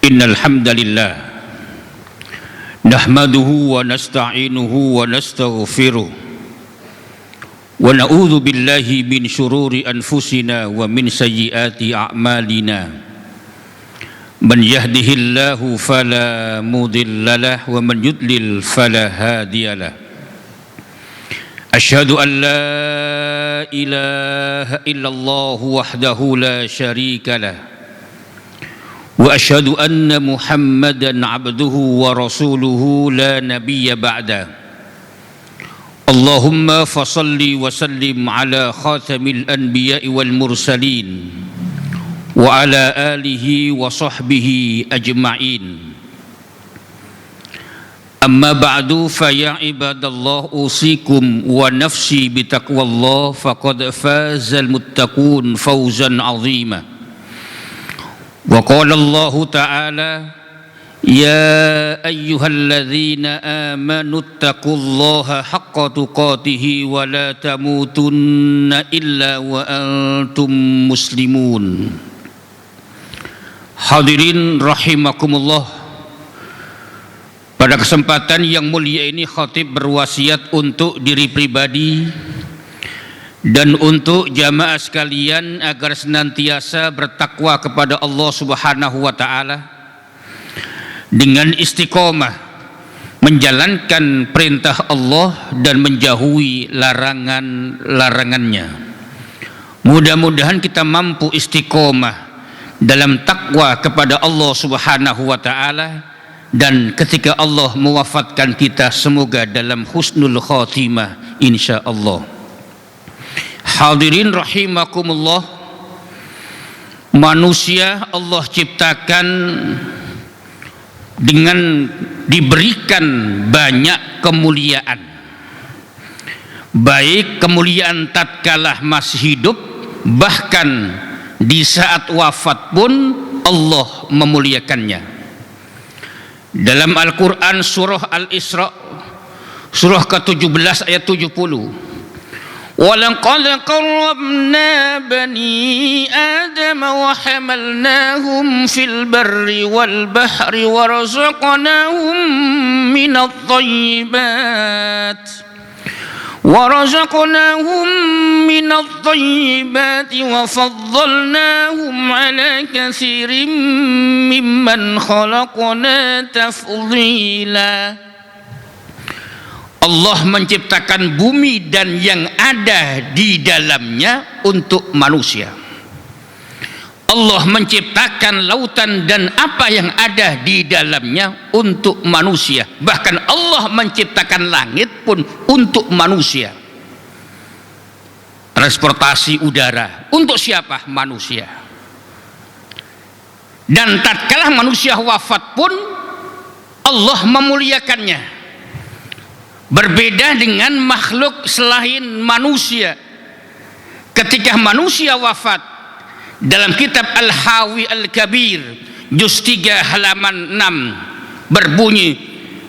Innal hamdalillah nahmaduhu wa nasta'inuhu wa nastaghfiruh wa na'udzu billahi min syururi anfusina wa min sayyiati a'malina. Man yahdihillahu fala mudhillalah wa man yudlil fala hadiyalah. Asyhadu an la ilaha illallah wahdahu la syarikalah wa asyhadu anna Muhammadan abduhu wa rasuluhu la nabiyya ba'da. Allahumma fasalli wa sallim ala khatamil anbiya'i wal mursalin wa ala alihi wa sahbihi ajma'in. Amma ba'du fa ya ibadallah usikum wa nafsi bitaqwallah faqad fazal muttaqun fawzan 'azima. Wa qala Allah ta'ala ya ayyuhalladzina amanu taqullaha haqqa tuqatih wa la tamutunna illa wa antum muslimun. Hadirin rahimakumullah, pada kesempatan yang mulia ini khatib berwasiat untuk diri pribadi dan untuk jamaah sekalian agar senantiasa bertakwa kepada Allah Subhanahu wa taala dengan istiqomah menjalankan perintah Allah dan menjauhi larangan-larangannya. Mudah-mudahan kita mampu istiqomah dalam takwa kepada Allah Subhanahu wa taala, dan ketika Allah mewafatkan kita semoga dalam husnul khatimah insyaallah. Hadirin rahimakumullah, manusia Allah ciptakan dengan diberikan banyak kemuliaan, baik kemuliaan tatkala masih hidup, bahkan di saat wafat pun Allah memuliakannya. Dalam Al-Quran surah Al-Isra surah ke-17 ayat 70, وَلَقَدْ قَرَّبْنَا بَنِي آدَمَ وَحَمَلْنَاهُمْ فِي الْبَرِّ وَالْبَحْرِ وَرَزَقْنَاهُمْ مِنَ الطَّيِّبَاتِ وَفَضَّلْنَاهُمْ عَلَى كَثِيرٍ مِّمَّنْ خَلَقْنَا تَفْضِيلًا. Allah menciptakan bumi dan yang ada di dalamnya untuk manusia. Allah menciptakan lautan dan apa yang ada di dalamnya untuk manusia. Bahkan Allah menciptakan langit pun untuk manusia. Transportasi udara untuk siapa? Manusia. Dan tatkala manusia wafat pun Allah memuliakannya. Berbeda dengan makhluk selain manusia. Ketika manusia wafat, dalam kitab Al-Hawi Al-Kabir juz 3 halaman 6 berbunyi,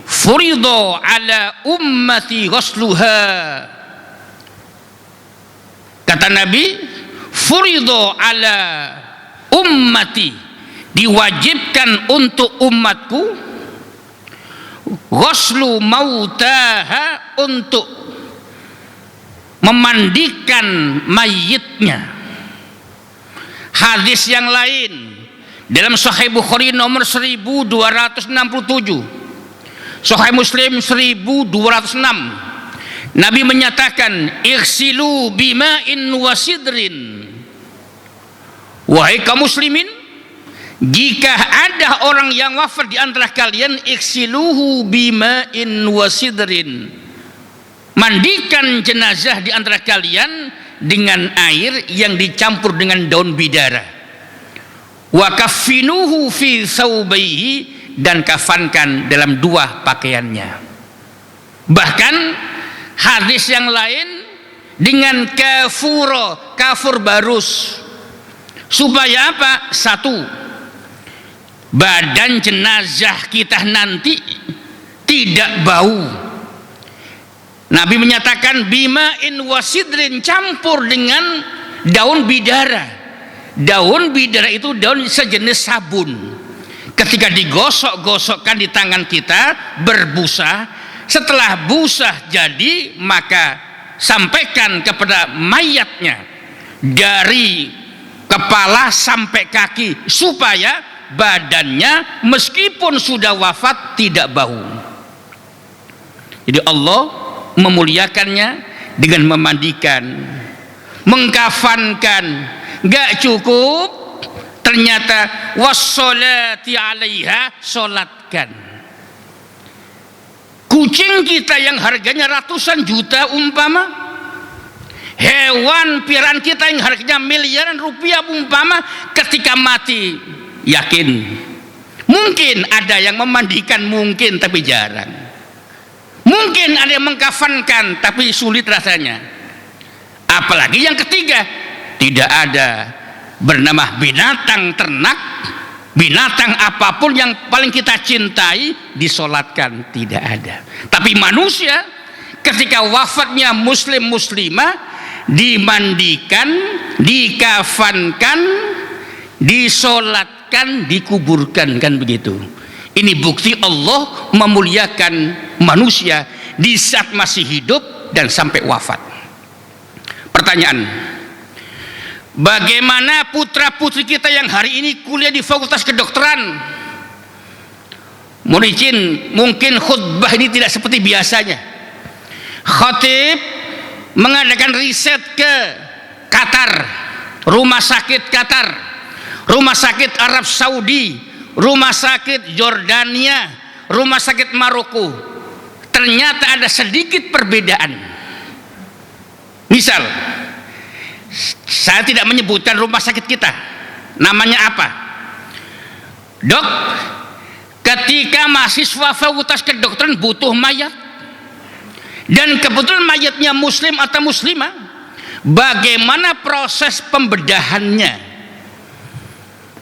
furidha ala ummati ghusluha. Kata Nabi, furidha ala ummati, diwajibkan untuk umatku, ghuslu mautaha, untuk memandikan mayitnya. Hadis yang lain dalam Sahih Bukhari nomor 1267, Sahih Muslim 1206, Nabi menyatakan, ighsilu bima'in wa sidrin. Wahai kaum muslimin, jika ada orang yang wafat di antara kalian, ighsiluhu bima'in wa sidrin, mandikan jenazah di antara kalian dengan air yang dicampur dengan daun bidara. Wa kaffinuhu fi thawbaihi, dan kafankan dalam 2 pakaiannya. Bahkan hadis yang lain dengan kafur barus, supaya apa? 1, badan jenazah kita nanti tidak bau. Nabi menyatakan bima'in wasidrin, campur dengan daun bidara. Daun bidara itu daun sejenis sabun. ketika digosok-gosokkan di tangan kita berbusa, setelah busa jadi maka sampaikan kepada mayatnya dari kepala sampai kaki supaya badannya meskipun sudah wafat tidak bau. Jadi Allah memuliakannya dengan memandikan, mengkafankan. Gak cukup, ternyata wassolati alaiha, solatkan. Kucing kita yang harganya ratusan juta umpama, hewan piaraan kita yang harganya miliaran rupiah umpama, ketika mati yakin mungkin ada yang memandikan, mungkin tapi jarang. Mungkin ada yang mengkafankan tapi sulit rasanya. Apalagi yang ketiga, tidak ada bernama binatang ternak, binatang apapun yang paling kita cintai disolatkan, tidak ada. Tapi manusia ketika wafatnya muslim muslimah dimandikan, dikafankan, disolatkan, dikuburkan, kan begitu. Ini bukti Allah memuliakan manusia di saat masih hidup dan sampai wafat. Pertanyaan, bagaimana putra putri kita yang hari ini kuliah di Fakultas Kedokteran? Mohon izin, mungkin khutbah ini tidak seperti biasanya. Khatib mengadakan riset ke Qatar, rumah sakit Qatar, rumah sakit Arab Saudi, rumah sakit Jordania, rumah sakit Maroko. Ternyata ada sedikit perbedaan. Misal, saya tidak menyebutkan rumah sakit kita, namanya apa? Dok, ketika mahasiswa Fakultas Kedokteran butuh mayat dan kebetulan mayatnya muslim atau muslimah, bagaimana proses pembedahannya?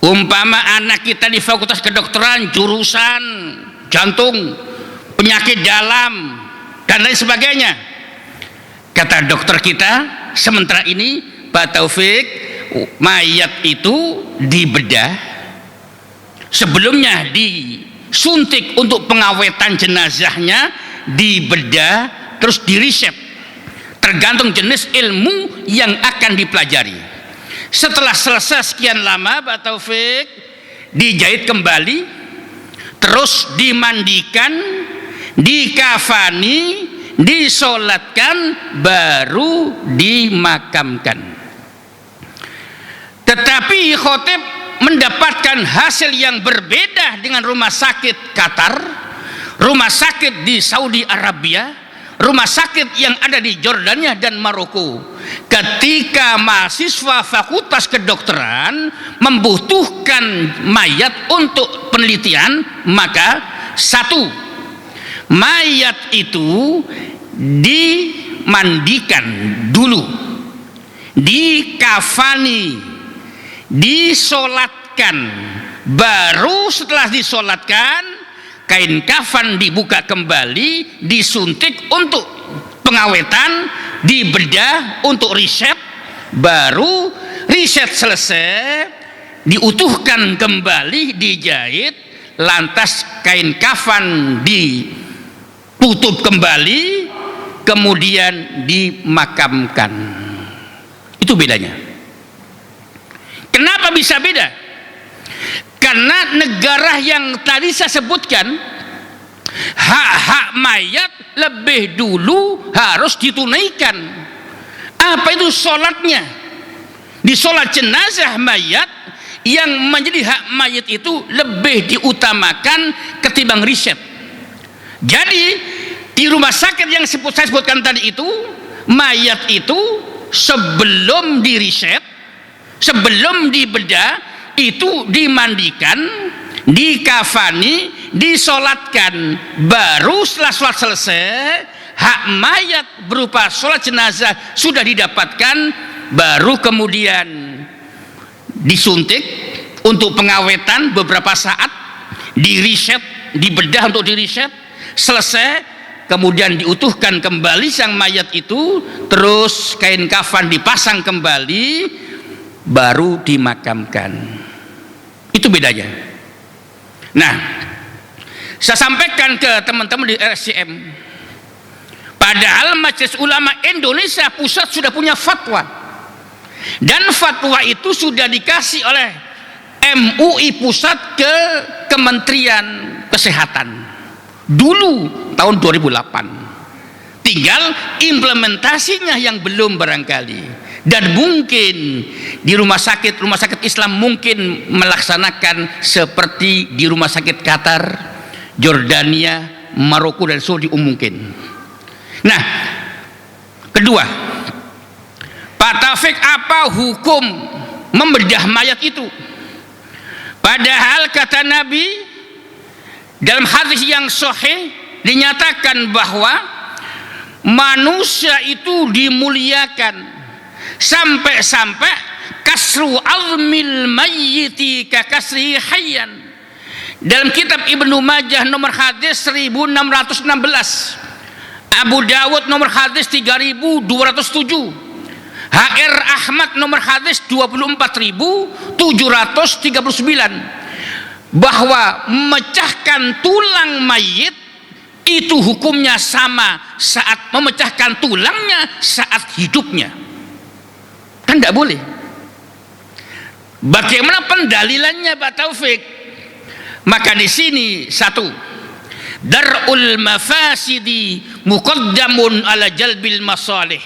Umpama anak kita di Fakultas Kedokteran jurusan jantung, penyakit dalam dan lain sebagainya, kata dokter kita sementara ini, Pak Taufik, mayat itu dibedah, sebelumnya disuntik untuk pengawetan jenazahnya, dibedah, terus diriset tergantung jenis ilmu yang akan dipelajari. Setelah selesai sekian lama, Pak Taufik, dijahit kembali, terus dimandikan, dikafani, disolatkan, baru dimakamkan. Tetapi khotib mendapatkan hasil yang berbeda dengan rumah sakit Qatar, rumah sakit di Saudi Arabia, rumah sakit yang ada di Jordania dan Maroko. Ketika mahasiswa Fakultas Kedokteran membutuhkan mayat untuk penelitian, maka satu, mayat itu dimandikan dulu, dikafani, disolatkan, baru setelah disolatkan kain kafan dibuka kembali, disuntik untuk pengawetan, dibedah untuk riset, baru riset selesai diutuhkan kembali, dijahit, lantas kain kafan ditutup kembali, kemudian dimakamkan. Itu bedanya. Kenapa bisa beda? Karena negara yang tadi saya sebutkan, hak-hak mayat lebih dulu harus ditunaikan. Apa itu sholatnya? Di sholat jenazah mayat, yang menjadi hak mayat itu lebih diutamakan ketimbang riset. Jadi di rumah sakit yang saya sebutkan tadi itu, mayat itu sebelum diriset, sebelum dibedah, itu dimandikan, dikafani, disolatkan, baru setelah sholat selesai, hak mayat berupa sholat jenazah sudah didapatkan, baru kemudian disuntik untuk pengawetan beberapa saat, diriset, dibedah untuk diriset, selesai, kemudian diutuhkan kembali sang mayat itu, terus kain kafan dipasang kembali, baru dimakamkan. Itu bedanya. Nah, saya sampaikan ke teman-teman di RSCM, padahal Majelis Ulama Indonesia Pusat sudah punya fatwa, dan fatwa itu sudah dikasih oleh MUI Pusat ke Kementerian Kesehatan dulu tahun 2008. Tinggal implementasinya yang belum barangkali. Dan mungkin di rumah sakit Islam mungkin melaksanakan seperti di rumah sakit Qatar, Jordania, Maroko dan Saudi mungkin. Nah, kedua, Pak Taufik, apa hukum membedah mayat itu? Padahal kata Nabi dalam hadis yang sahih dinyatakan bahwa manusia itu dimuliakan sampai-sampai kasru azmil mayyiti ka kasri hayyan. Dalam kitab Ibnu Majah nomor hadis 1616, Abu Dawud nomor hadis 3207, HR Ahmad nomor hadis 24739, bahwa memecahkan tulang mayit itu hukumnya sama saat memecahkan tulangnya saat hidupnya. Kan tidak boleh. Bagaimana pendalilannya Pak Taufik? Maka di sini satu, dar'ul mafasidi muqaddamun ala jalbil masalih.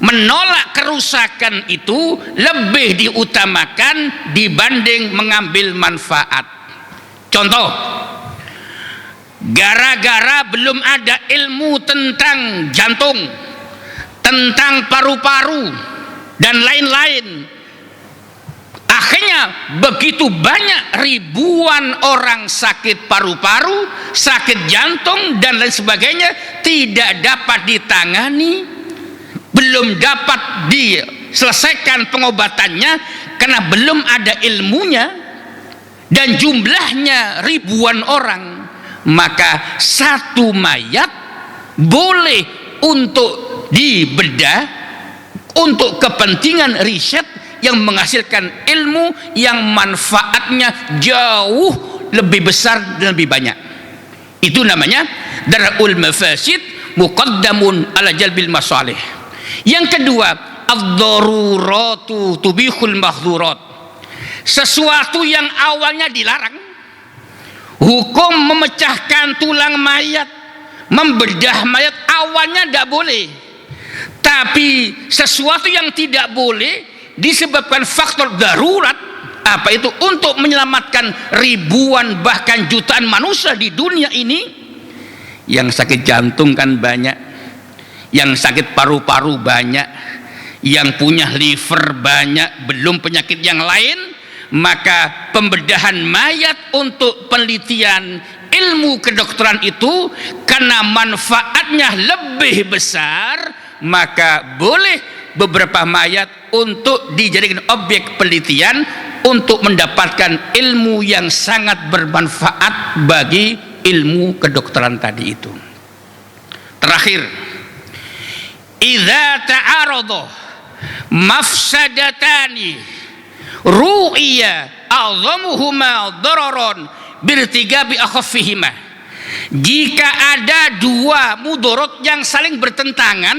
Menolak kerusakan itu lebih diutamakan dibanding mengambil manfaat. Contoh, gara-gara belum ada ilmu tentang jantung, tentang paru-paru dan lain-lain, akhirnya begitu banyak ribuan orang sakit paru-paru, sakit jantung dan lain sebagainya tidak dapat ditangani, belum dapat diselesaikan pengobatannya karena belum ada ilmunya, dan jumlahnya ribuan orang. Maka satu mayat boleh untuk dibedah untuk kepentingan riset yang menghasilkan ilmu yang manfaatnya jauh lebih besar dan lebih banyak. Itu namanya dar'ul mafasid muqaddamun ala jalbil masalih. Yang kedua, ad-daruratu tubihul mahdhurat. Sesuatu yang awalnya dilarang, hukum memecahkan tulang mayat, membedah mayat awalnya tidak boleh. Tapi sesuatu yang tidak boleh disebabkan faktor darurat, apa itu? Untuk menyelamatkan ribuan bahkan jutaan manusia di dunia ini. Yang sakit jantung kan banyak, yang sakit paru-paru banyak, yang punya liver banyak, belum penyakit yang lain. Maka pembedahan mayat untuk penelitian ilmu kedokteran itu karena manfaatnya lebih besar, maka boleh beberapa mayat untuk dijadikan objek penelitian untuk mendapatkan ilmu yang sangat bermanfaat bagi ilmu kedokteran tadi itu. Terakhir, idza ta'arada mafsadatani ru'iya a'zamuhuma dararan birtigabi akhaffihima. Jika ada dua mudarat yang saling bertentangan,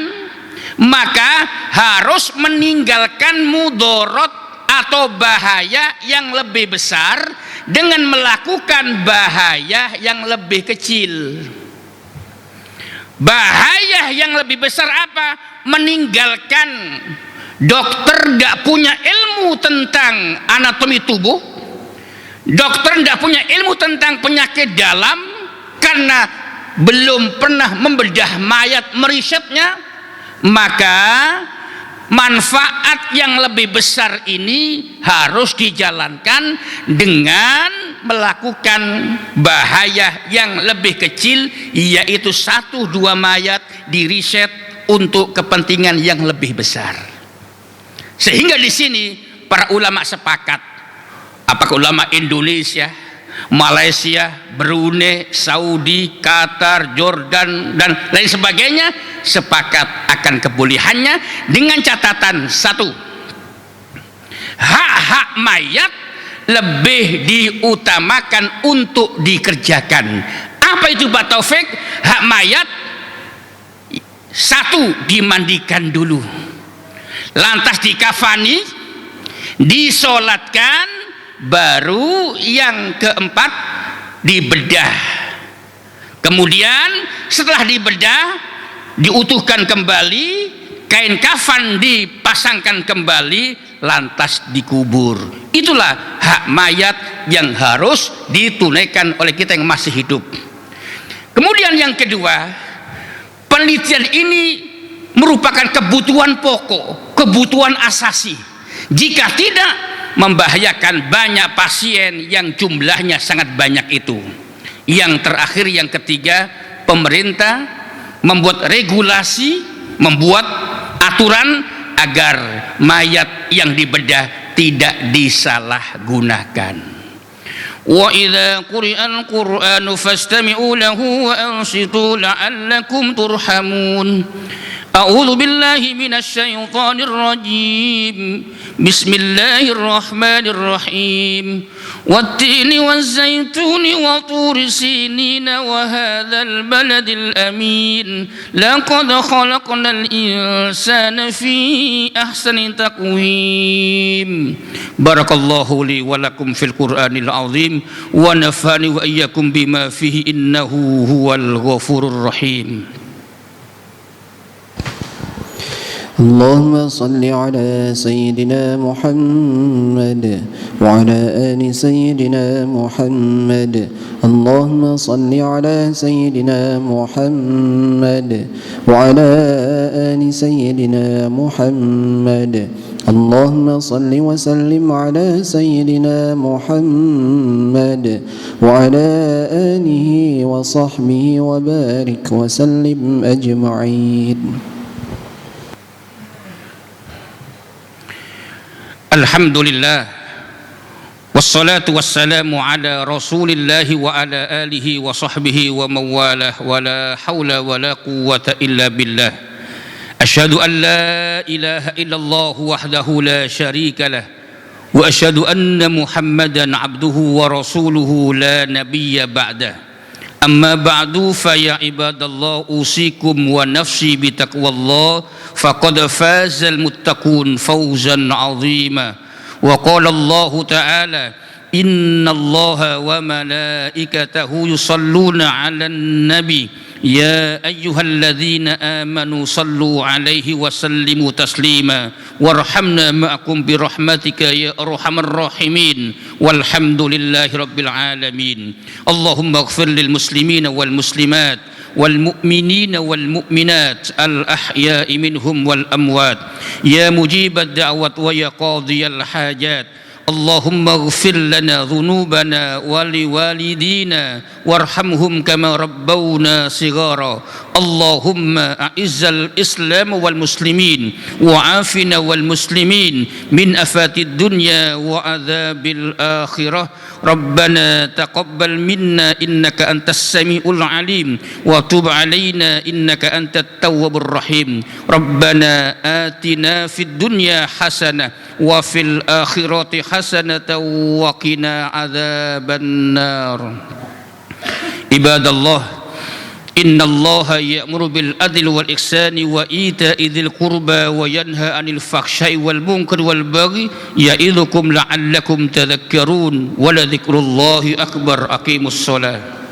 maka harus meninggalkan mudarat atau bahaya yang lebih besar dengan melakukan bahaya yang lebih kecil. Bahaya yang lebih besar apa? Meninggalkan. Dokter tidak punya ilmu tentang anatomi tubuh, dokter tidak punya ilmu tentang penyakit dalam karena belum pernah membedah mayat, merisetnya, maka manfaat yang lebih besar ini harus dijalankan dengan melakukan bahaya yang lebih kecil, yaitu 1-2 mayat diriset untuk kepentingan yang lebih besar. Sehingga di sini para ulama sepakat, apakah ulama Indonesia, Malaysia, Brunei, Saudi, Qatar, Jordan dan lain sebagainya sepakat akan kebolehannya dengan catatan satu, hak-hak mayat lebih diutamakan untuk dikerjakan. Apa itu Pak Taufik? Hak mayat satu, dimandikan dulu, lantas dikafani, disolatkan, baru yang keempat dibedah. Kemudian setelah dibedah, diutuhkan kembali, kain kafan dipasangkan kembali, lantas dikubur. Itulah hak mayat yang harus ditunaikan oleh kita yang masih hidup. Kemudian yang kedua, penelitian ini merupakan kebutuhan pokok, kebutuhan asasi. Jika tidak, membahayakan banyak pasien yang jumlahnya sangat banyak itu. Yang terakhir, yang ketiga, pemerintah membuat regulasi, membuat aturan agar mayat yang dibedah tidak disalahgunakan. Wa idza quri'al qur'anu fastami'u lahu wa ansitu la'allakum turhamun. A'udzu billahi minasy syaithanir rajim. Bismillahirrahmanirrahim. Wat-tini waz-zaituni wa turi sinina wa hadzal baladil amin. Laqad khalaqnal insana fi ahsani taqwim. Barakallahu li wa lakum fil Qur'anil azim wa nafa'ani wa iyyakum bima fihi innahu huwal ghafurur rahim. اللهم صل على سيدنا محمد وعلى آل سيدنا محمد. اللهم صل على سيدنا محمد وعلى آل سيدنا محمد. اللهم صل وسلم على سيدنا محمد وعلى آله وصحبه وبارك وسلم أجمعين. Alhamdulillah, wassalatu wassalamu ala rasulillah wa ala alihi wa sahbihi wa mawalah, wa la hawla wa la quwwata illa billah. Asyhadu an la ilaha illallah wahdahu la syarika lah, wa asyhadu anna muhammadan abduhu wa rasuluhu la nabiyya ba'dah. Amma ba'du, fa ya ibadallah, usikum wa nafsi bitaqwallah, faqad fazal muttaqun fawzan 'azima. Wa qala Allah ta'ala, innallaha wa malaikatahu yusalluna 'alan nabi ya ayyuhalladzina amanu sallu 'alaihi wa sallimu taslima warhamna ma'akum birahmatika ya arhamar rahimin walhamdulillahi rabbil alamin. Allahumma ighfir lil muslimina wal muslimat wal mu'minina wal mu'minat al ahya'i minhum wal amwat ya mujibad da'wat wa ya qadiyal hajat. Allahumma ighfir lana dhunubana wa liwalidina warhamhum kama rabbawna sighara. Allahumma a'izzal islam wal muslimin wa afina wal muslimin min afatid dunya wa adzabil akhirah. Rabbana taqabbal minna innaka antas samiul alim wa tub alaina innaka antat tawwabur rahim. Rabbana atina fid dunya hasanah wa fil akhirati hasanatan wa qina adzaban nar. Ibadallah, innallaha ya'muru bil adli wal ihsani wa ita'i dzil qurba wa yanha 'anil fahsya'i wal munkari wal baghi ya'idzukum la'allakum tadhakkarun wa la dzikrullahi akbar. Aqimus shalah.